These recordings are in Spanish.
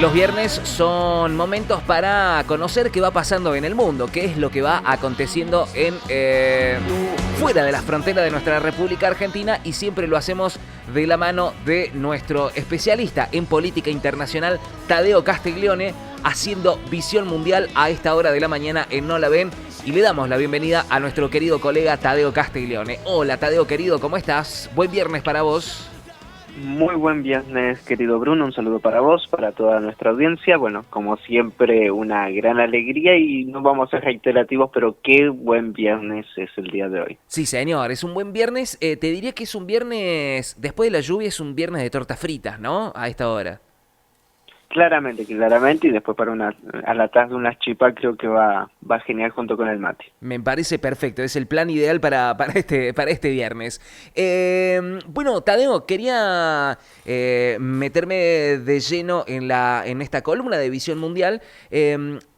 Los viernes son momentos para conocer qué va pasando en el mundo, qué es lo que va aconteciendo fuera de las fronteras de nuestra República Argentina, y siempre lo hacemos de la mano de nuestro especialista en política internacional, Tadeo Castiglione, haciendo visión mundial a esta hora de la mañana en No la Ven, y le damos la bienvenida a nuestro querido colega Tadeo Castiglione. Hola Tadeo querido, ¿cómo estás? Buen viernes para vos. Muy buen viernes, querido Bruno, un saludo para vos, para toda nuestra audiencia. Bueno, como siempre, una gran alegría y no vamos a ser reiterativos, pero qué buen viernes es el día de hoy. Sí, señor, es un buen viernes. Te diría que es un viernes, después de la lluvia, es un viernes de tortas fritas, ¿no? A esta hora. Claramente, y después a la tarde unas chipas creo que va genial junto con el mate. Me parece perfecto, es el plan ideal para este viernes. Bueno, Tadeo, quería meterme de lleno en esta columna de Visión Mundial,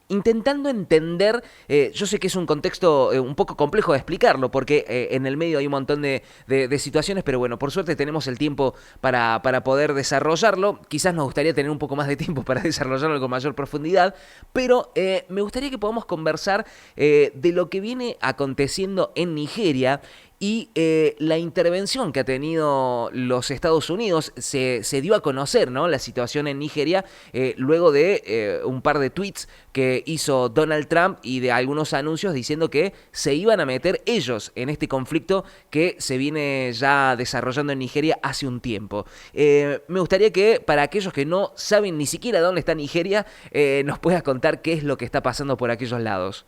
intentando entender, yo sé que es un contexto un poco complejo de explicarlo, porque en el medio hay un montón de situaciones, pero bueno, por suerte tenemos el tiempo para poder desarrollarlo. Quizás nos gustaría tener un poco más de tiempo para desarrollarlo con mayor profundidad, pero me gustaría que podamos conversar de lo que viene aconteciendo en Nigeria y la intervención que ha tenido los Estados Unidos. Se dio a conocer, ¿no?, la situación en Nigeria luego de un par de tweets que hizo Donald Trump y de algunos anuncios diciendo que se iban a meter ellos en este conflicto que se viene ya desarrollando en Nigeria hace un tiempo. Me gustaría que, para aquellos que no saben ni siquiera dónde está Nigeria, nos puedas contar qué es lo que está pasando por aquellos lados.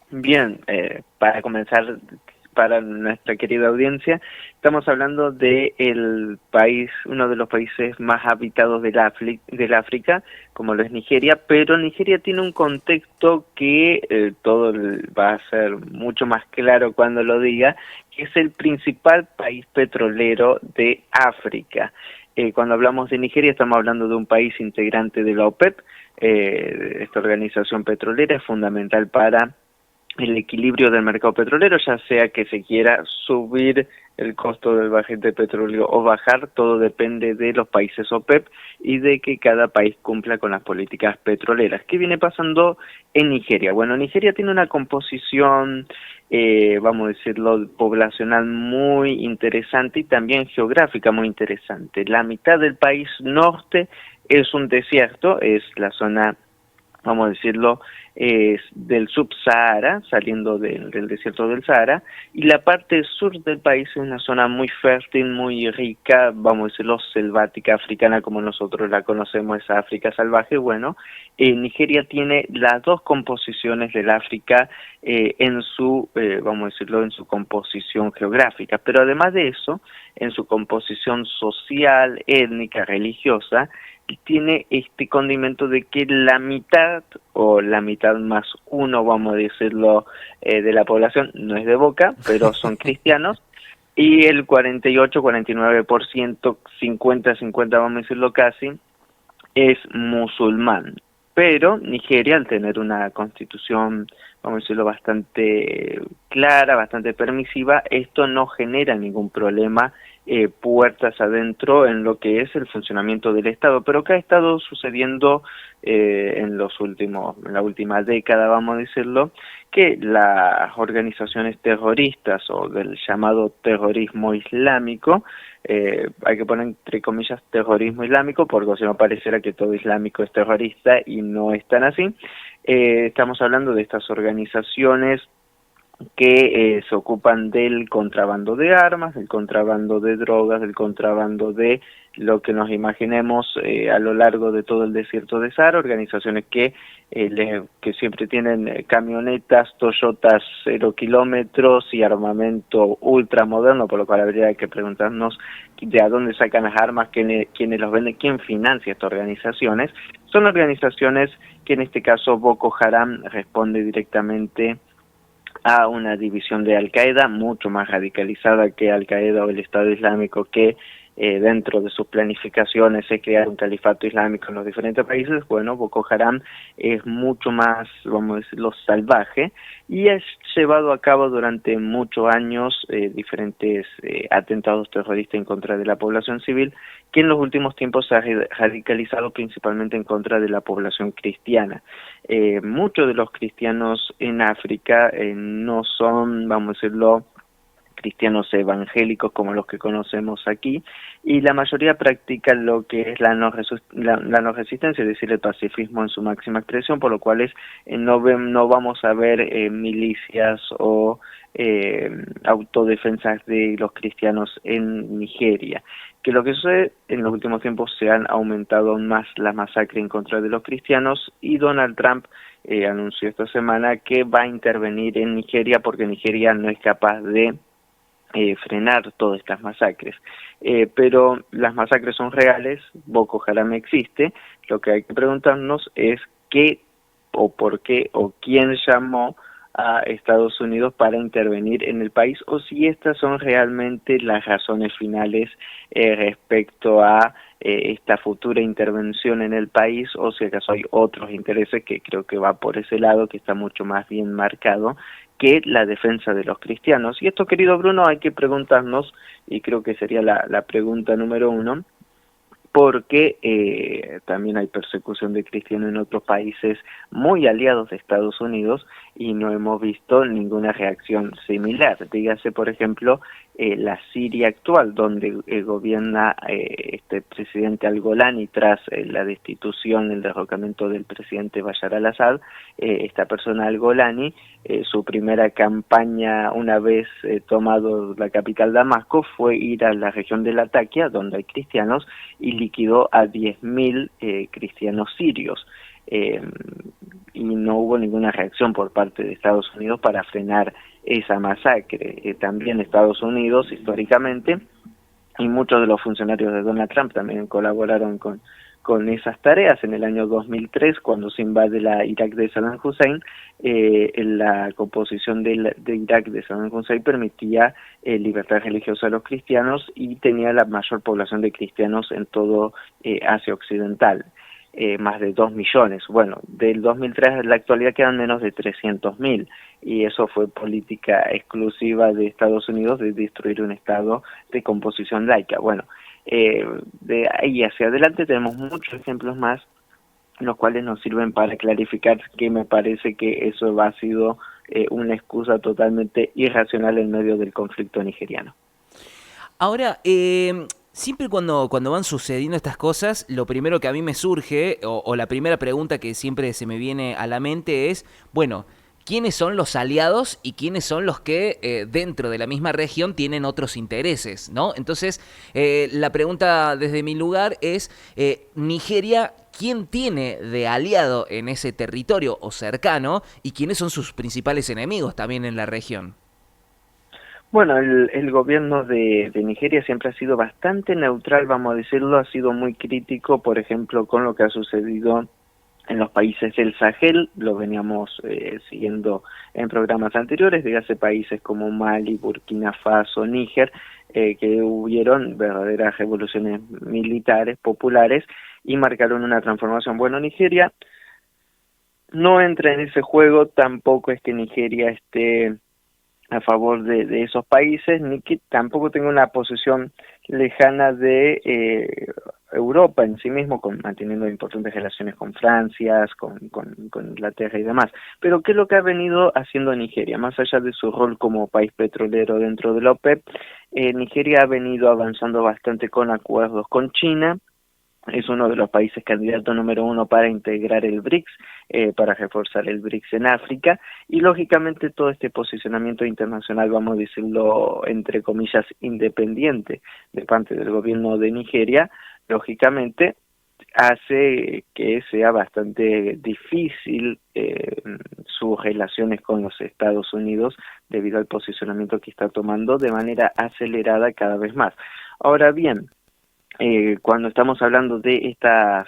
Bien, para comenzar, para nuestra querida audiencia, estamos hablando de el país, uno de los países más habitados del África, como lo es Nigeria, pero Nigeria tiene un contexto que todo va a ser mucho más claro cuando lo diga, que es el principal país petrolero de África. Cuando hablamos de Nigeria estamos hablando de un país integrante de la OPEP. Esta organización petrolera es fundamental para el equilibrio del mercado petrolero, ya sea que se quiera subir el costo del barril de petróleo o bajar, todo depende de los países OPEP y de que cada país cumpla con las políticas petroleras. ¿Qué viene pasando en Nigeria? Bueno, Nigeria tiene una composición, vamos a decirlo, poblacional muy interesante y también geográfica muy interesante. La mitad del país norte es un desierto, es la zona, vamos a decirlo, es del subsahara, saliendo del desierto del Sahara, y la parte sur del país es una zona muy fértil, muy rica, vamos a decirlo, selvática, africana, como nosotros la conocemos, esa África salvaje. Bueno, Nigeria tiene las dos composiciones del África en su, vamos a decirlo, en su composición geográfica, pero además de eso, en su composición social, étnica, religiosa, tiene este condimento de que la mitad o la mitad más uno, vamos a decirlo, de la población no es de Boca, pero son cristianos, y el 48-49%, 50-50, vamos a decirlo casi, es musulmán. Pero Nigeria, al tener una constitución, vamos a decirlo, bastante clara, bastante permisiva, esto no genera ningún problema puertas adentro en lo que es el funcionamiento del Estado, pero que ha estado sucediendo en la última década, vamos a decirlo, que las organizaciones terroristas o del llamado terrorismo islámico, hay que poner entre comillas terrorismo islámico, porque si no pareciera que todo islámico es terrorista y no es tan así. Estamos hablando de estas organizaciones que se ocupan del contrabando de armas, del contrabando de drogas, del contrabando de lo que nos imaginemos a lo largo de todo el desierto de Sahara, organizaciones que siempre tienen camionetas Toyotas 0 kilómetros y armamento ultramoderno, por lo cual habría que preguntarnos de a dónde sacan las armas, quiénes los venden, quién financia estas organizaciones. Son organizaciones que en este caso Boko Haram responde directamente a una división de Al-Qaeda mucho más radicalizada que Al-Qaeda o el Estado Islámico, que dentro de sus planificaciones es crear un califato islámico en los diferentes países. Bueno, Boko Haram es mucho más, vamos a decirlo, salvaje, y es llevado a cabo durante muchos años diferentes atentados terroristas en contra de la población civil, que en los últimos tiempos se ha radicalizado principalmente en contra de la población cristiana. Muchos de los cristianos en África no son, vamos a decirlo, cristianos evangélicos como los que conocemos aquí, y la mayoría practican lo que es la no resistencia, es decir, el pacifismo en su máxima expresión, por lo cual no vamos a ver milicias o autodefensas de los cristianos en Nigeria. Que lo que sucede, en los últimos tiempos se han aumentado aún más las masacres en contra de los cristianos, y Donald Trump anunció esta semana que va a intervenir en Nigeria porque Nigeria no es capaz de frenar todas estas masacres. Pero las masacres son reales, Boko Haram existe. Lo que hay que preguntarnos es qué o por qué o quién llamó a Estados Unidos para intervenir en el país, o si estas son realmente las razones finales respecto a esta futura intervención en el país, o si acaso hay otros intereses, que creo que va por ese lado, que está mucho más bien marcado, que la defensa de los cristianos. Y esto, querido Bruno, hay que preguntarnos, y creo que sería la pregunta número uno, porque también hay persecución de cristianos en otros países muy aliados de Estados Unidos, y no hemos visto ninguna reacción similar. Dígase, por ejemplo, la Siria actual, donde gobierna este presidente al-Golani tras la destitución, el derrocamiento del presidente Bashar al-Assad. Esta persona, al-Golani, su primera campaña una vez tomado la capital Damasco fue ir a la región de Latakia, donde hay cristianos, y liquidó a 10.000 cristianos sirios. Y no hubo ninguna reacción por parte de Estados Unidos para frenar esa masacre. También Estados Unidos, históricamente, y muchos de los funcionarios de Donald Trump también colaboraron con esas tareas. En el año 2003, cuando se invade la Irak de Saddam Hussein, la composición de Irak de Saddam Hussein permitía libertad religiosa a los cristianos, y tenía la mayor población de cristianos en todo Asia Occidental. Más de 2 millones. Bueno, del 2003 a la actualidad quedan menos de 300.000, y eso fue política exclusiva de Estados Unidos de destruir un estado de composición laica. Bueno, de ahí hacia adelante tenemos muchos ejemplos más, los cuales nos sirven para clarificar que me parece que eso ha sido una excusa totalmente irracional en medio del conflicto nigeriano. Ahora, siempre cuando van sucediendo estas cosas, lo primero que a mí me surge, o la primera pregunta que siempre se me viene a la mente es, bueno, ¿quiénes son los aliados y quiénes son los que dentro de la misma región tienen otros intereses, ¿no? Entonces, la pregunta desde mi lugar es, Nigeria, ¿quién tiene de aliado en ese territorio o cercano, y quiénes son sus principales enemigos también en la región? Bueno, el gobierno de Nigeria siempre ha sido bastante neutral, vamos a decirlo. Ha sido muy crítico, por ejemplo, con lo que ha sucedido en los países del Sahel. Lo veníamos siguiendo en programas anteriores, dígase países como Mali, Burkina Faso, Níger, que hubieron verdaderas revoluciones militares populares y marcaron una transformación. Bueno, Nigeria no entra en ese juego. Tampoco es que Nigeria esté a favor de esos países, ni que tampoco tenga una posición lejana de Europa en sí mismo, manteniendo importantes relaciones con Francia, con Inglaterra y demás. Pero ¿qué es lo que ha venido haciendo Nigeria? Más allá de su rol como país petrolero dentro de la OPEP, Nigeria ha venido avanzando bastante con acuerdos con China. Es uno de los países candidato número 1 para integrar el BRICS, para reforzar el BRICS en África, y lógicamente todo este posicionamiento internacional, vamos a decirlo entre comillas, independiente de parte del gobierno de Nigeria, lógicamente hace que sea bastante difícil sus relaciones con los Estados Unidos, debido al posicionamiento que está tomando de manera acelerada cada vez más. Ahora bien, cuando estamos hablando de estas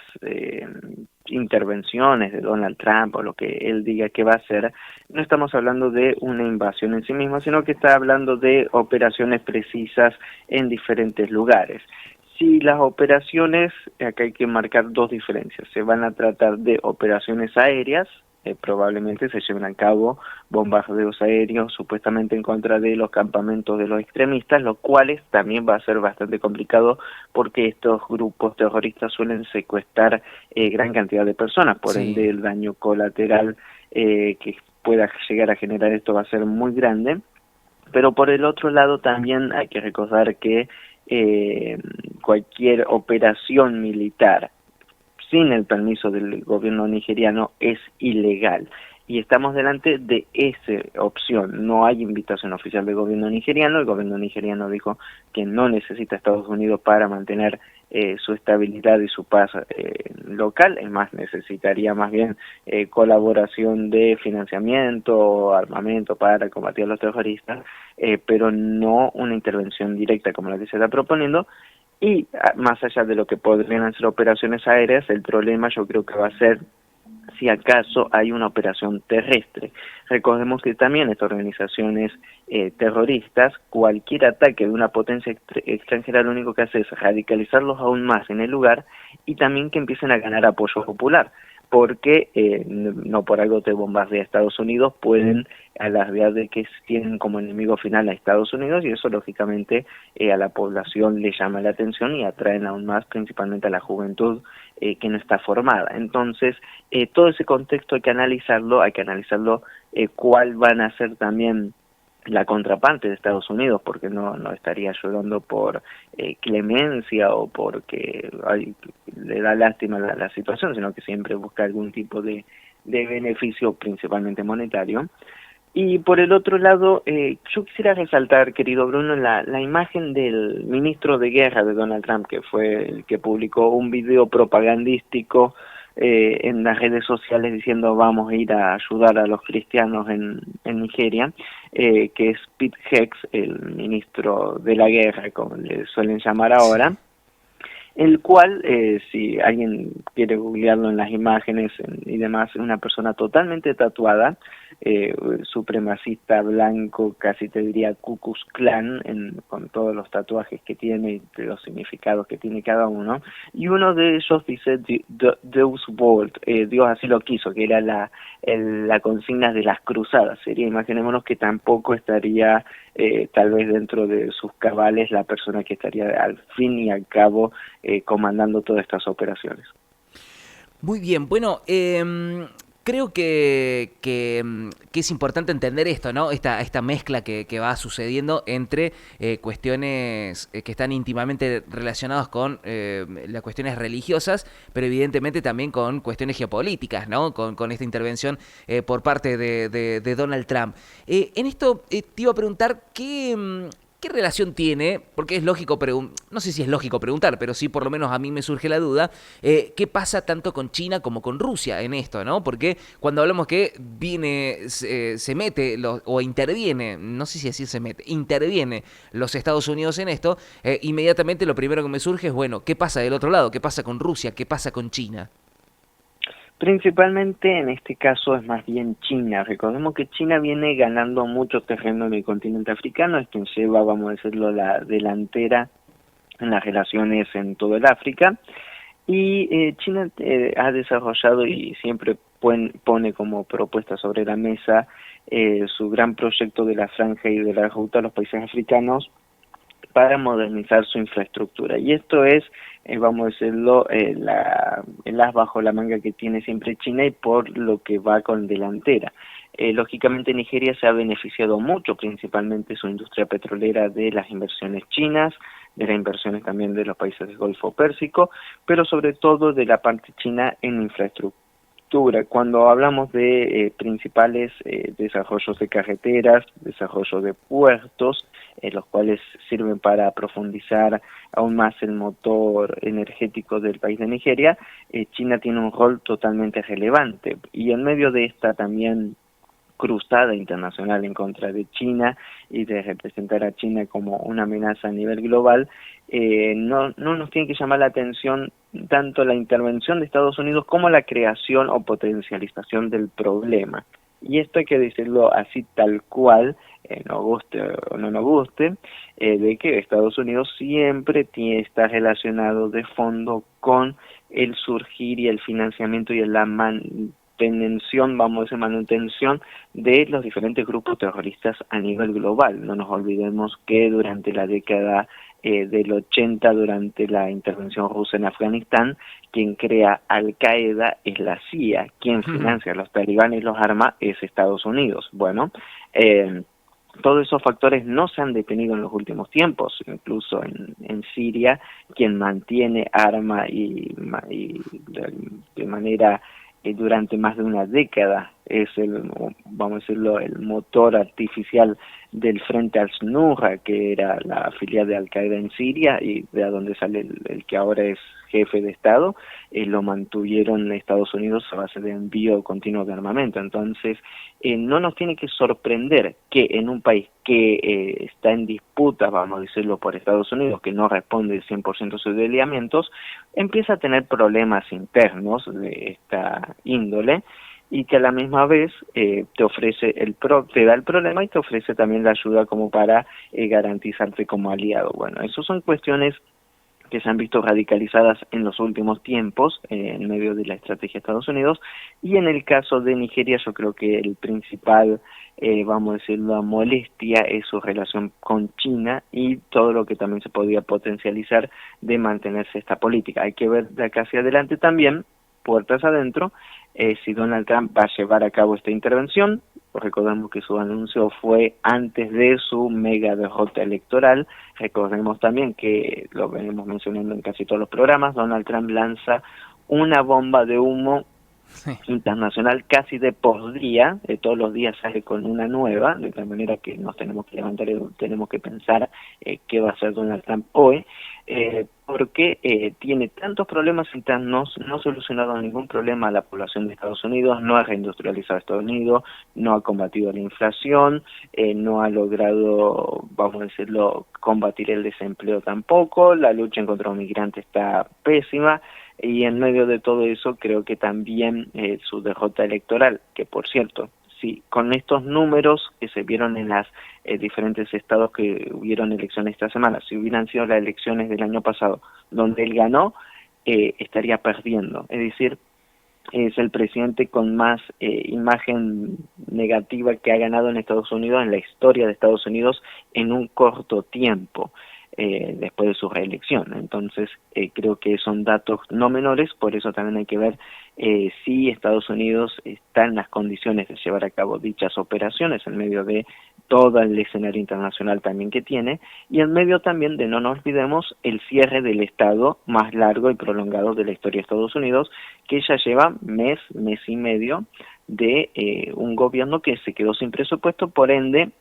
intervenciones de Donald Trump, o lo que él diga que va a hacer, no estamos hablando de una invasión en sí misma, sino que está hablando de operaciones precisas en diferentes lugares. Sí, las operaciones, acá hay que marcar dos diferencias. Se van a tratar de operaciones aéreas, probablemente se lleven a cabo bombardeos aéreos supuestamente en contra de los campamentos de los extremistas, lo cual también va a ser bastante complicado porque estos grupos terroristas suelen secuestrar gran cantidad de personas, por ende Sí. el daño colateral que pueda llegar a generar esto va a ser muy grande. Pero por el otro lado también hay que recordar que eh, cualquier operación militar sin el permiso del gobierno nigeriano es ilegal. Y estamos delante de esa opción. No hay invitación oficial del gobierno nigeriano. El gobierno nigeriano dijo que no necesita a Estados Unidos para mantener su estabilidad y su paz local. Es más, necesitaría más bien colaboración de financiamiento, armamento para combatir a los terroristas, pero no una intervención directa como la que se está proponiendo. Y más allá de lo que podrían ser operaciones aéreas, el problema yo creo que va a ser si acaso hay una operación terrestre. Recordemos que también estas organizaciones terroristas, cualquier ataque de una potencia extranjera lo único que hace es radicalizarlos aún más en el lugar y también que empiecen a ganar apoyo popular, porque no por algo te bombardea Estados Unidos, pueden alardear de que tienen como enemigo final a Estados Unidos y eso lógicamente a la población le llama la atención y atraen aún más principalmente a la juventud que no está formada. Entonces, todo ese contexto hay que analizarlo cuál van a ser también la contraparte de Estados Unidos, porque no estaría llorando por clemencia o porque le da lástima la situación, sino que siempre busca algún tipo de beneficio, principalmente monetario. Y por el otro lado, yo quisiera resaltar, querido Bruno, la imagen del ministro de Guerra de Donald Trump, que fue el que publicó un video propagandístico en las redes sociales diciendo vamos a ir a ayudar a los cristianos en Nigeria, que es Pete Hex, el ministro de la guerra, como le suelen llamar Sí. ahora, el cual, si alguien quiere googlearlo en las imágenes y demás, es una persona totalmente tatuada, supremacista blanco, casi te diría Ku Klux Klan, con todos los tatuajes que tiene y los significados que tiene cada uno, y uno de ellos dice Deus Vult, Dios así lo quiso, que era la consigna de las cruzadas. Sería, imaginémonos que tampoco estaría tal vez dentro de sus cabales la persona que estaría al fin y al cabo comandando todas estas operaciones. Muy bien, bueno, creo que es importante entender esto, ¿no? Esta mezcla que va sucediendo entre cuestiones que están íntimamente relacionadas con las cuestiones religiosas, pero evidentemente también con cuestiones geopolíticas, ¿no? Con esta intervención por parte de Donald Trump. En esto te iba a preguntar ¿qué relación tiene? Porque es lógico, no sé si es lógico preguntar, pero sí por lo menos a mí me surge la duda, ¿qué pasa tanto con China como con Rusia en esto, ¿no? Porque cuando hablamos que se mete o interviene, no sé si así se mete, interviene los Estados Unidos en esto, inmediatamente lo primero que me surge es, bueno, ¿qué pasa del otro lado? ¿Qué pasa con Rusia? ¿Qué pasa con China? Principalmente en este caso es más bien China. Recordemos que China viene ganando mucho terreno en el continente africano, es quien lleva, vamos a decirlo, la delantera en las relaciones en todo el África. Y China ha desarrollado y siempre pone como propuesta sobre la mesa su gran proyecto de la franja y de la ruta a los países africanos para modernizar su infraestructura. Y esto es, vamos a decirlo, el as bajo la manga que tiene siempre China y por lo que va con delantera. Lógicamente Nigeria se ha beneficiado mucho, principalmente su industria petrolera, de las inversiones chinas, de las inversiones también de los países del Golfo Pérsico, pero sobre todo de la parte china en infraestructura. Cuando hablamos de principales desarrollos de carreteras, desarrollo de puertos, los cuales sirven para profundizar aún más el motor energético del país de Nigeria, China tiene un rol totalmente relevante. Y en medio de esta también cruzada internacional en contra de China y de representar a China como una amenaza a nivel global, no nos tiene que llamar la atención tanto la intervención de Estados Unidos como la creación o potencialización del problema. Y esto hay que decirlo así tal cual, nos guste o no nos guste, de que Estados Unidos siempre está relacionado de fondo con el surgir y el financiamiento y la manutención, vamos a decir, manutención de los diferentes grupos terroristas a nivel global. No nos olvidemos que durante la década del 80, durante la intervención rusa en Afganistán, quien crea Al-Qaeda es la CIA, quien financia a los talibanes y los arma es Estados Unidos. Bueno, todos esos factores no se han detenido en los últimos tiempos, incluso en Siria, quien mantiene arma y de manera durante más de una década es vamos a decirlo, el motor artificial del Frente al-Nusra, que era la filial de Al-Qaeda en Siria y de donde sale el que ahora es jefe de Estado, lo mantuvieron Estados Unidos a base de envío continuo de armamento. Entonces, no nos tiene que sorprender que en un país que está en disputa, vamos a decirlo, por Estados Unidos, que no responde 100% a sus lineamientos, empieza a tener problemas internos de esta índole, y que a la misma vez te da el problema y te ofrece también la ayuda como para garantizarte como aliado. Bueno, esas son cuestiones que se han visto radicalizadas en los últimos tiempos en medio de la estrategia de Estados Unidos, y en el caso de Nigeria yo creo que el principal, vamos a decirlo, molestia es su relación con China y todo lo que también se podría potencializar de mantenerse esta política. Hay que ver de acá hacia adelante también, puertas adentro, si Donald Trump va a llevar a cabo esta intervención. Recordemos que su anuncio fue antes de su mega derrota electoral. Recordemos también que, lo venimos mencionando en casi todos los programas, Donald Trump lanza una bomba de humo internacional casi de por día, todos los días sale con una nueva, de tal manera que nos tenemos que levantar y tenemos que pensar qué va a hacer Donald Trump hoy, porque tiene tantos problemas internos, no ha solucionado ningún problema a la población de Estados Unidos, no ha reindustrializado Estados Unidos, no ha combatido la inflación, no ha logrado, vamos a decirlo, combatir el desempleo tampoco, la lucha en contra los migrantes está pésima, y en medio de todo eso creo que también su derrota electoral, que por cierto, sí, con estos números que se vieron en las diferentes estados que hubieron elecciones esta semana, si hubieran sido las elecciones del año pasado donde él ganó, estaría perdiendo, es decir, es el presidente con más imagen negativa que ha ganado en Estados Unidos, en la historia de Estados Unidos, en un corto tiempo. Después de su reelección. Entonces, creo que son datos no menores, por eso también hay que ver si Estados Unidos está en las condiciones de llevar a cabo dichas operaciones en medio de todo el escenario internacional también que tiene, y en medio también de, no nos olvidemos, el cierre del Estado más largo y prolongado de la historia de Estados Unidos, que ya lleva mes y medio de un gobierno que se quedó sin presupuesto, por ende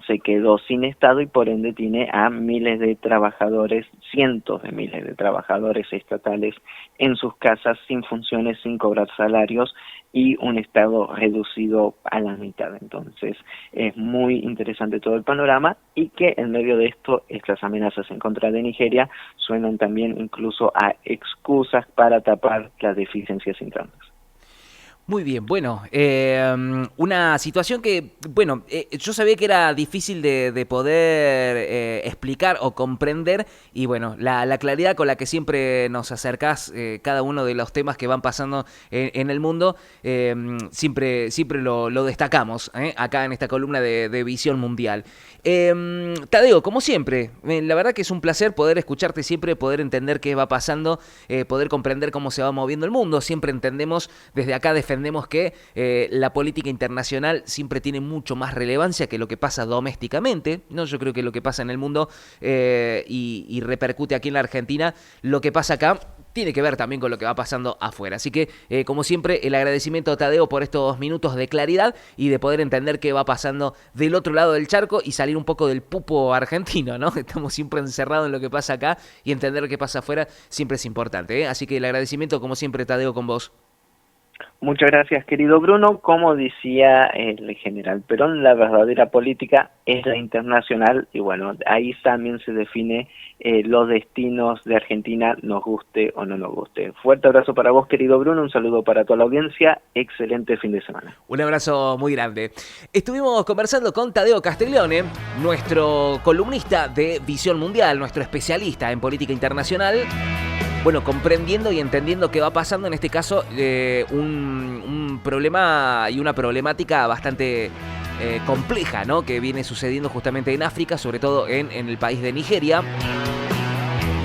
se quedó sin Estado y por ende tiene a miles de trabajadores, cientos de miles de trabajadores estatales en sus casas sin funciones, sin cobrar salarios y un Estado reducido a la mitad. Entonces es muy interesante todo el panorama, y que en medio de esto estas amenazas en contra de Nigeria suenan también incluso a excusas para tapar las deficiencias internas. Muy bien, bueno, una situación que, bueno, yo sabía que era difícil de poder explicar o comprender, y bueno, la claridad con la que siempre nos acercás cada uno de los temas que van pasando en el mundo, siempre lo destacamos acá en esta columna de Visión Mundial. Tadeo, como siempre, la verdad que es un placer poder escucharte siempre, poder entender qué va pasando, poder comprender cómo se va moviendo el mundo. Siempre entendemos, desde acá defendemos que la política internacional siempre tiene mucho más relevancia que lo que pasa domésticamente, ¿no? Yo creo que lo que pasa en el mundo y repercute aquí en la Argentina, lo que pasa acá tiene que ver también con lo que va pasando afuera. Así que, como siempre, el agradecimiento a Tadeo por estos minutos de claridad y de poder entender qué va pasando del otro lado del charco y salir un poco del pupo argentino, ¿no? Estamos siempre encerrados en lo que pasa acá, y entender lo que pasa afuera siempre es importante, ¿eh? Así que el agradecimiento, como siempre, Tadeo, con vos. Muchas gracias, querido Bruno. Como decía el general Perón, la verdadera política es la internacional y bueno, ahí también se define los destinos de Argentina, nos guste o no nos guste. Fuerte abrazo para vos, querido Bruno, un saludo para toda la audiencia, excelente fin de semana. Un abrazo muy grande. Estuvimos conversando con Tadeo Castiglione, nuestro columnista de Visión Mundial, nuestro especialista en política internacional. Bueno, comprendiendo y entendiendo qué va pasando, en este caso, un problema y una problemática bastante compleja, ¿no? Que viene sucediendo justamente en África, sobre todo en el país de Nigeria.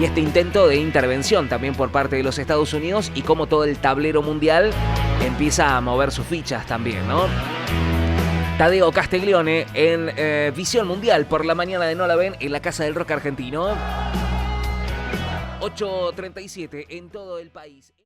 Y este intento de intervención también por parte de los Estados Unidos y cómo todo el tablero mundial empieza a mover sus fichas también, ¿no? Tadeo Castiglione en Visión Mundial por la mañana de No la ven en la Casa del Rock Argentino. 8:37 en todo el país.